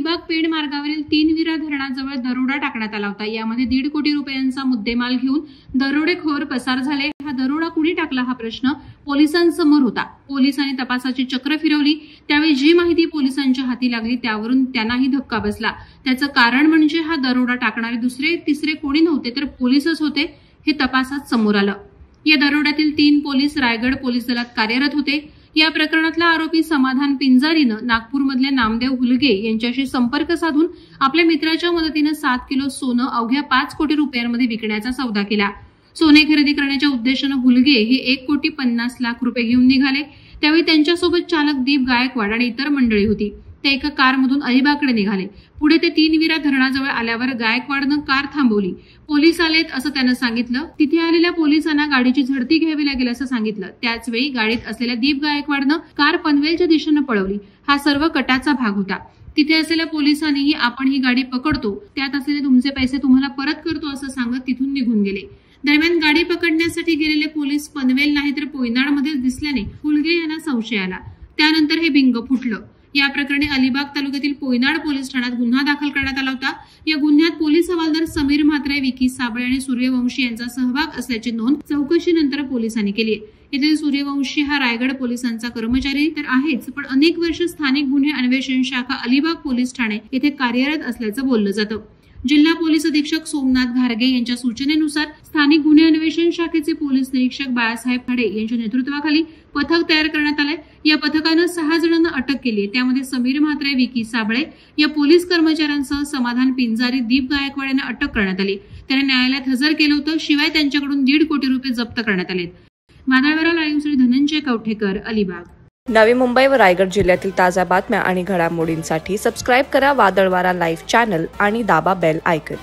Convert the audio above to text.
अलिबाग पेण मार्गावरील 3 विरा धरणाजवळ दरोडा टाकण्यात आला होता। यामध्ये 1.5 कोटी रुपयांचा मुद्देमाल घेऊन दरोडेखोर पसार झाले। हा दरोडा कुणी टाकला हा प्रश्न पोलिसांसमोर होता। पोलिसांनी तपासाची चक्र फिरवली। त्यावेळी जी माहिती पोलिसांच्या हाती लागली त्यावरून त्यांनाही धक्का बसला। त्याचं कारण म्हणजे हा दरोडा टाकणारे दुसरे तिसरे कोणी नव्हते तर पोलीसच होते हे तपासात समोर आलं। या दरोड्यातील 3 पोलीस रायगड पोलीस दलात कार्यरत होते। या प्रकरणातला आरोपी समाधान पिंजारीनं नागपूरमधले नामदेव हुलगे यांच्याशी संपर्क साधून आपल्या मित्राच्या मदतीने 7 किलो सोनं अवघ्या 5 कोटी रुपयांमध्ये विकण्याचा सौदा केला। सोने खरेदी करण्याच्या उद्देशाने हुलगे हे 1,50,00,000 रुपये घेऊन निघाले। त्यावेळी त्यांच्यासोबत चालक दीप गायकवाड आणि इतर मंडळी होती। ते एका कारमधून अलिबागकडे निघाले। पुढे ते 3 विरा धरणाजवळ आल्यावर गायकवाडनं कार थांबवली। पोलीस आलेत असं त्यानं सांगितलं। तिथे आलेल्या पोलिसांना गाडीची झडती घ्यावी लागेल असं सांगितलं। त्याच वेळी गाडीत असलेल्या दीप गायकवाडनं कार पनवेलच्या दिशेने पळवली। हा सर्व कटाचा भाग होता। तिथे असलेल्या पोलिसांनीही आपण ही गाडी पकडतो, त्यात असलेले तुमचे पैसे तुम्हाला परत करतो असं सांगत तिथून निघून गेले। दरम्यान गाडी पकडण्यासाठी गेलेले पोलीस पनवेल नाही तर पोयनाडमध्येच दिसल्याने हुलगे यांना संशय आला। त्यानंतर हे बिंग फुटलं। या प्रकरणी अलिबाग तालुक्यातील पोयनाड पोलीस ठाण्यात गुन्हा दाखल करण्यात आला होता। या गुन्ह्यात पोलीस हवालदार समीर म्हात्रे, विकी साबळे आणि सूर्यवंशी यांचा सहभाग असल्याची नोंद चौकशीनंतर पोलिसांनी केली आहे। येथील सूर्यवंशी हा रायगड पोलिसांचा कर्मचारी तर आहेच, पण अनेक वर्ष स्थानिक गुन्हे अन्वेषण शाखा अलिबाग पोलीस ठाणे येथे कार्यरत असल्याचं बोललं जातं। जिल्हा पोलीस अधीक्षक सोमनाथ घारगे यांच्या सूचनेनुसार स्थानिक गुन्हे अन्वेषण शाखेचे पोलीस निरीक्षक बाळासाहेब खडे यांच्या नेतृत्वाखाली पथक तयार करण्यात आलंय। या पथकानं 6 जणांना अटक केली आहे। त्यामध्ये समीर म्हात्रे, विकी साबळे या पोलीस कर्मचाऱ्यांसह समाधान पिंजारी, दीप गायकवाड यांना अटक करण्यात आली। त्याने न्यायालयात हजर केलं होतं। शिवाय त्यांच्याकडून 1.5 कोटी रुपये जप्त करण्यात आले। वादळवाडा लाईव्हसाठी धनंजय कवठेकर, अलिबाग। नवी मुंबई व रायगड जिल्ह्यातील ताज्या बातम्या आणि घडामोडींसाठी सबस्क्राईब करा वादळवाडा लाईव्ह चॅनल आणि दाबा बेल आयकॉन।